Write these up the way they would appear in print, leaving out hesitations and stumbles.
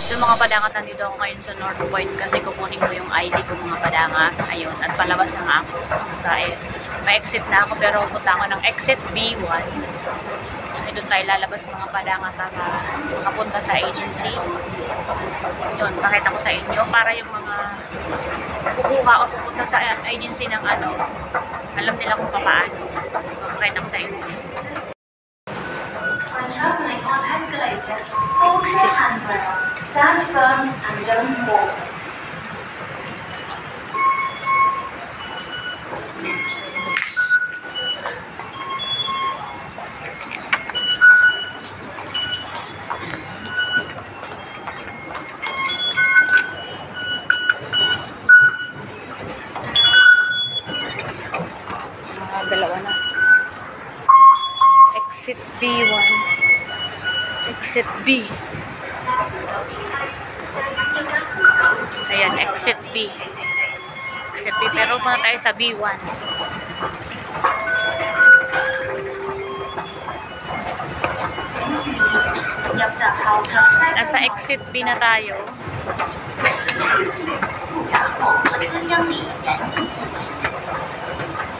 So mga padangat, nandito ako ngayon sa North Point kasi kukunin ko yung ID ko mga padangat. Ayun, at palabas na nga ako. Pa-exit na ako pero punta ako ng exit B1. Kasi doon tayo lalabas mga padangat para makapunta sa agency. Yun, pakita ko sa inyo para yung mga kukuha o pupunta sa agency ng ano, alam nila kung paano. So, pakita ko sa inyo. When traveling on escalators, hold your handrail, stand firm and don't fall. Dalawa na. Exit B1. Exit B. Ayan, exit B. Exit B. Pero muna tayo sa B1. Nasa exit B na tayo.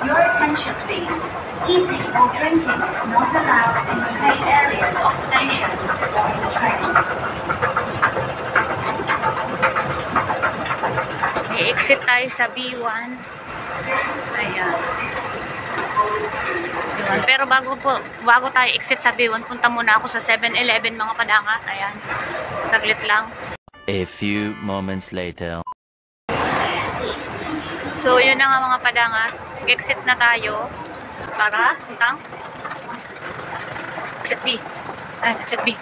Your attention please. Eating or drinking is not allowed in the main areas of stations or in the train. I-exit tayo sa B1. Ayan. B1. Pero bago tayo exit sa B1, punta muna ako sa 7-Eleven mga padangat. Ayan. Saglit lang. A few moments later. So, yun na nga mga padangat. Exit na tayo. Para, puntang exit B. Ay, exit B.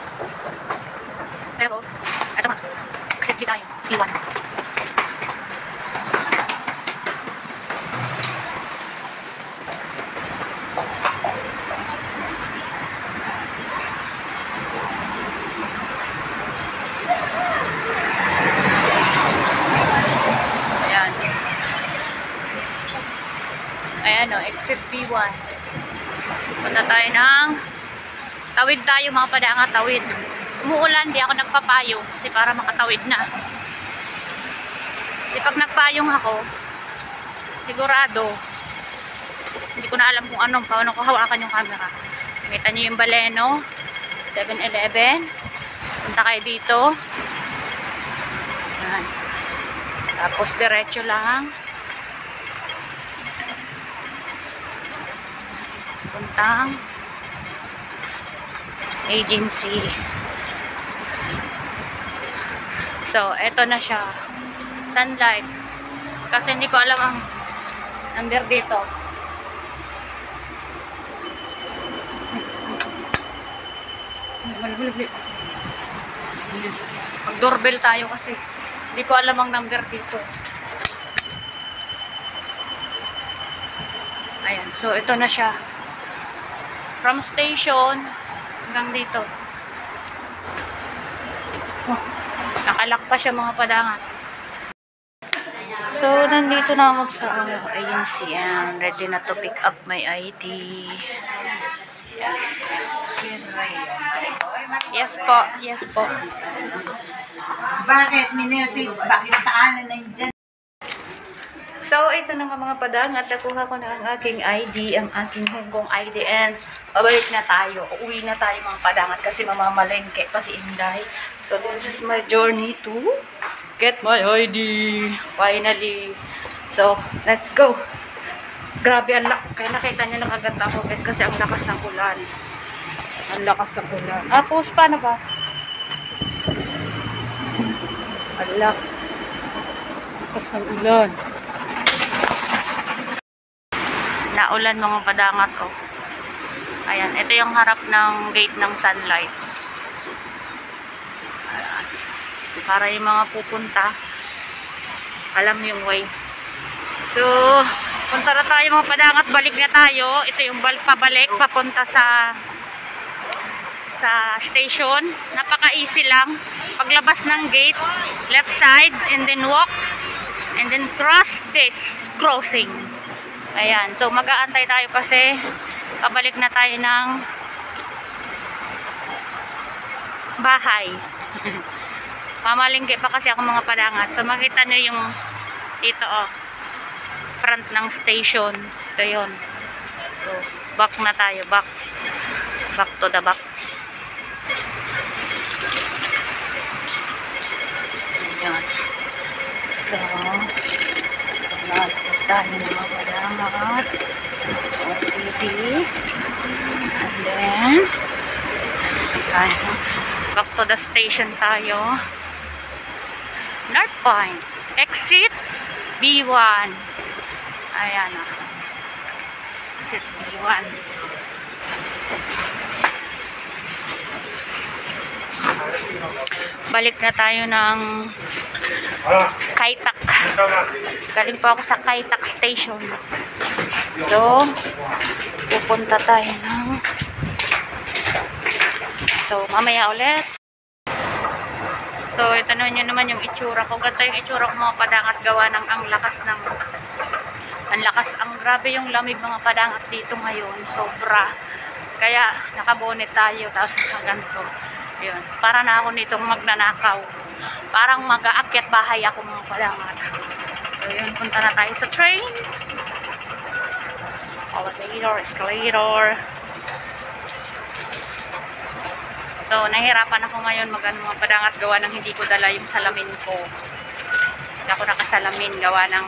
Pero, ito nga. Exit B tayo. B1. Ayan o, exit B1. Punta tayo ng tawid tayo mga padangat, tawid. Umuulan, di ako nagpapayong kasi para makatawid na. Kasi pag nagpayong ako, sigurado, hindi ko na alam kung paano ko hawakan yung camera. Kita nyo yung Baleno, 7-Eleven. Punta kayo dito. Ayan. Tapos diretso lang. Puntang agency. So, eto na siya. Sunlight. Kasi hindi ko alam ang number dito. Mag-doorbell tayo kasi hindi ko alam ang number dito. Ayan. So, ito na siya. From station hanggang dito. Oh, nakalak pa siya mga padangat. So, nandito na ako sa agency and ready na to pick up my ID. Yes. Yes po. Yes po. Bakit? Minessage? Bakit taanan na dyan? So, ito na nga mga padangat. Nakuha ko na ang aking ID, ang aking Hong Kong ID, and pabalik na tayo. Uwi na tayo mga padangat kasi mamamalengke pa si Inday. So, this is my journey to get my ID. Finally. So, let's go. Grabe, ang lakas. Kaya nakita niyo nakaganda ko guys kasi ang lakas ng ulan. Ang lakas ng ulan. Push pa na ba? Ala. Lakas ng ulan. Naulan mga padangat ko. Ayan, ito yung harap ng gate ng Sunlight. Ayan. Para yung mga pupunta, alam yung way. So, punta na tayo mga padangat, balik na tayo. Ito yung pabalik, papunta sa station. Napaka-easy lang. Paglabas ng gate, left side, and then walk, and then cross this crossing. Ayan, so mag-aantay tayo kasi pabalik na tayo ng bahay. Mamalingke pa kasi ako mga padangat. So makita nyo yung dito front ng station. Ito yun. So back na tayo, back to the back. Ayan. So nalapit tayo mga padangat. Okay. And then back to the station tayo. North Point. Exit B1. Ayan o. Exit B1. Balik na tayo ng Kaitak. Galing po ako sa Kaitak Station. So, pupunta tayo ng... So, mamaya ulit. So, itanong nyo naman yung itsura ko. Ganito yung itsura ko mga padangat, gawa ng ang lakas, ang grabe yung lamig mga padangat dito ngayon. Sobra. Kaya, nakabonet tayo. Tapos, ganito. Yun. Para na ako nitong magnanakaw. Parang mag-aakyat bahay ako mga padangat. So, yun. Punta na tayo sa train. Elevator, escalator. So, nahihirapan ako ngayon mga padangat gawa ng hindi ko dala yung salamin ko. Hindi ako nakasalamin gawa ng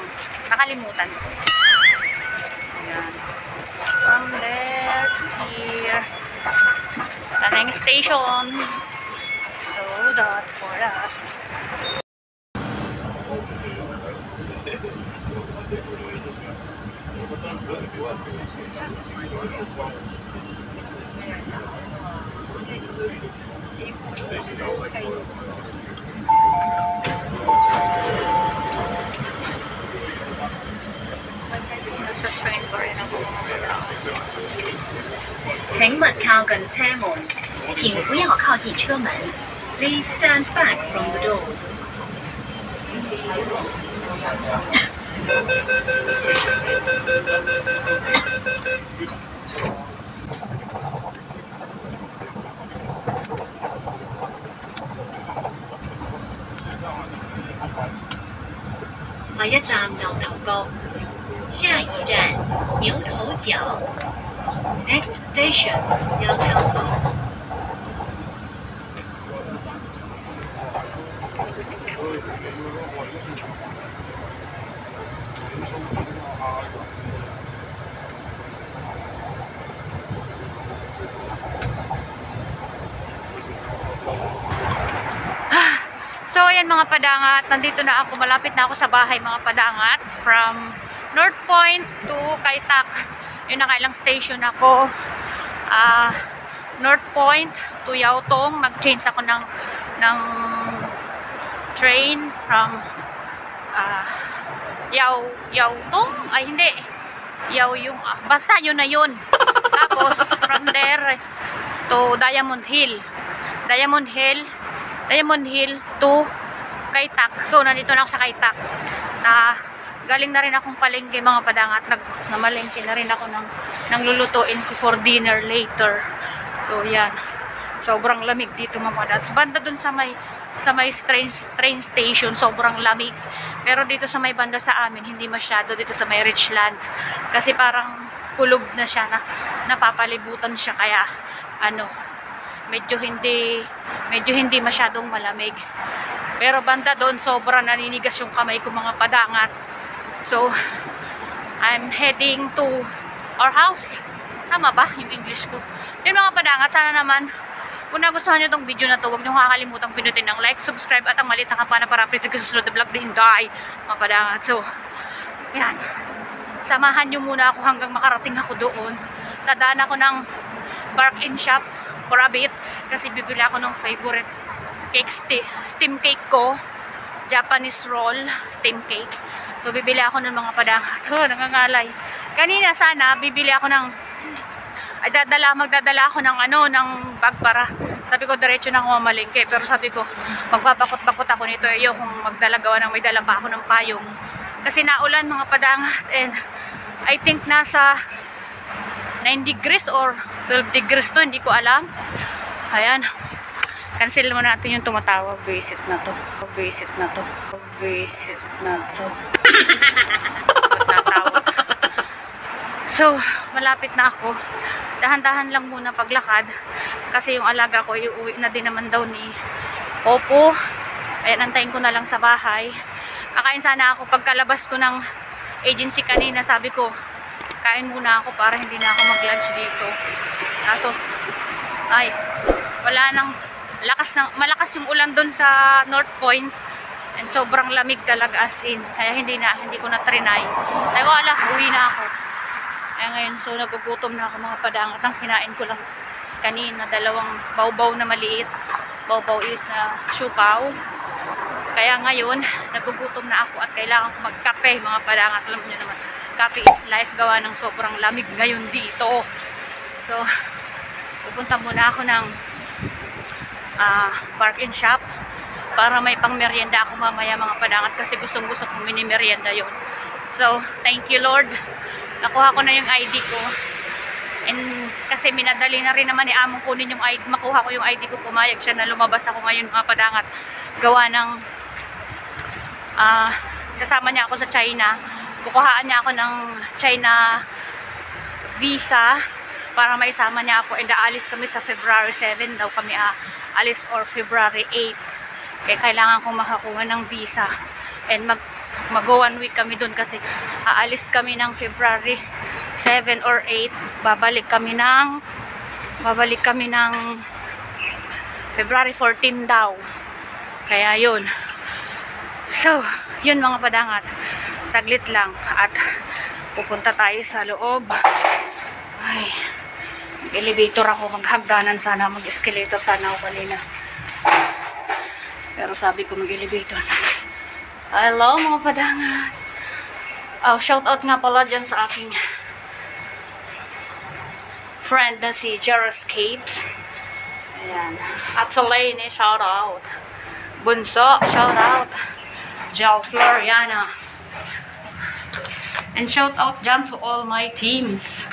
nakalimutan ko. Ayan. From there to here. Ito na yung station. So, that for that. Nasa train pa rin ako. 请勿靠近車門，請不要靠近車門。Please stand back from the door. (下一站牛頭角，下一站牛頭角。Next station 牛頭角。So, ayan mga padangat, nandito na ako, malapit na ako sa bahay mga padangat, from North Point to Kaitak. Yun, nakailang station ako. North Point to Yautong, mag-change ako ng train from Yautong, ay hindi, basta yun na yun. Tapos, from there to Diamond Hill to Kaitak. So, nandito na ako sa Kaitak. Galing na rin akong palengke mga padangat. Namalengke na rin ako ng lulutuin ko for dinner later. So, yan. Sobrang lamig dito mga padangat. Banda dun sa may train station, sobrang lamig. Pero dito sa may banda sa amin, hindi masyado. Dito sa may Richlands. Kasi parang kulob na siya, napapalibutan siya. Kaya, medyo hindi masyadong malamig. Pero banda doon sobra naninigas yung kamay ko mga padangat. So I'm heading to our house. Tama ba yung English ko? Yun mga padangat, sana naman kung nagustuhan nyo itong video na to, huwag nyo kakalimutan pinutin ng like, subscribe at ang maliit na kampana para update kayo sa susunod na vlog din day mga padangat. So yan, samahan nyo muna ako hanggang makarating ako doon. Dadaan ako ng Bark-in shop for a bit kasi bibili ako ng favorite cake, steam cake ko, Japanese roll steam cake. So bibili ako ng mga padangat. Nangangalay. Kanina sana bibili ako ng magdadala ako ng ng bag para sabi ko diretso na ako mamalengke, pero sabi ko magbabakot-bakot ako nito. Kung magdala gawa ng may dala pa ako ng payong kasi naulan mga padangat, and I think nasa 9 degrees or 12 degrees to, hindi ko alam. Ayan. Cancel mo natin yung tumatawag. Visit na to. Visit na to. Visit na to. Natawag. So, malapit na ako. Dahan-dahan lang muna paglakad. Kasi yung alaga ko, iuwi na din naman daw ni Opo. Ayan, antayin ko na lang sa bahay. Kakain sana ako pagkalabas ko ng agency kanina. Sabi ko, kain muna ako para hindi na ako mag-lunch dito. Kaso, ay, wala nang malakas yung ulan doon sa North Point. And sobrang lamig talaga as in. Kaya hindi ko na trinay. Ay ko, ala, uwi na ako. Kaya ngayon, so nagugutom na ako mga padangat. Ang kinain ko lang kanina, 2 bawbaw na maliit. Bawbaw-it na siupaw. Kaya ngayon, nagugutom na ako at kailangan ko magkape mga padangat. Alam niyo naman, kape is life gawa ng sobrang lamig ngayon dito. So, pupunta muna ako ng park and shop para may pang merienda ako mamaya mga padangat kasi gustong-gusto kong mini merienda yun. So, thank you Lord. Nakuha ko na yung ID ko. And kasi minadali na rin naman ni Among kunin yung ID, makuha ko yung ID ko, pumayag siya na lumabas ako ngayon mga padangat. Gawa ng sasama niya ako sa China. Kukuhaan niya ako ng China visa para maisama niya ako. And aalis kami sa February 7 daw kami alis or February 8. Kaya kailangan kong makakuha ng visa. And mag-go 1 week kami dun kasi aalis kami ng February 7 or 8. Babalik kami ng February 14 daw. Kaya yun. So, yun mga padangat. Saglit lang at pupunta tayo sa loob. Ay, mag-elevator ako, maghagdanan sana, mag-escalator sana ako kanina. Pero sabi ko mag-elevator na. Hello mga padangat. Oh, shout out nga pala dyan sa aking friend na si Jaroscapes. Ayan. At sa Lane, shout out. Bunso, shout out. Jal Floriana. And shout out dyan to all my teams.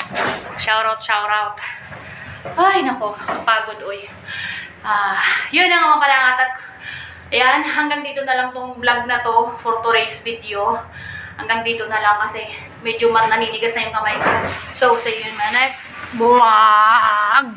Shout out, shout out. Ay, nako, pagod oy. Yun ang mga padangat at ayan, hanggang dito na lang tong vlog na to for today's video. Hanggang dito na lang kasi medyo naninigas na yung kamay ko. So, see you in my next vlog.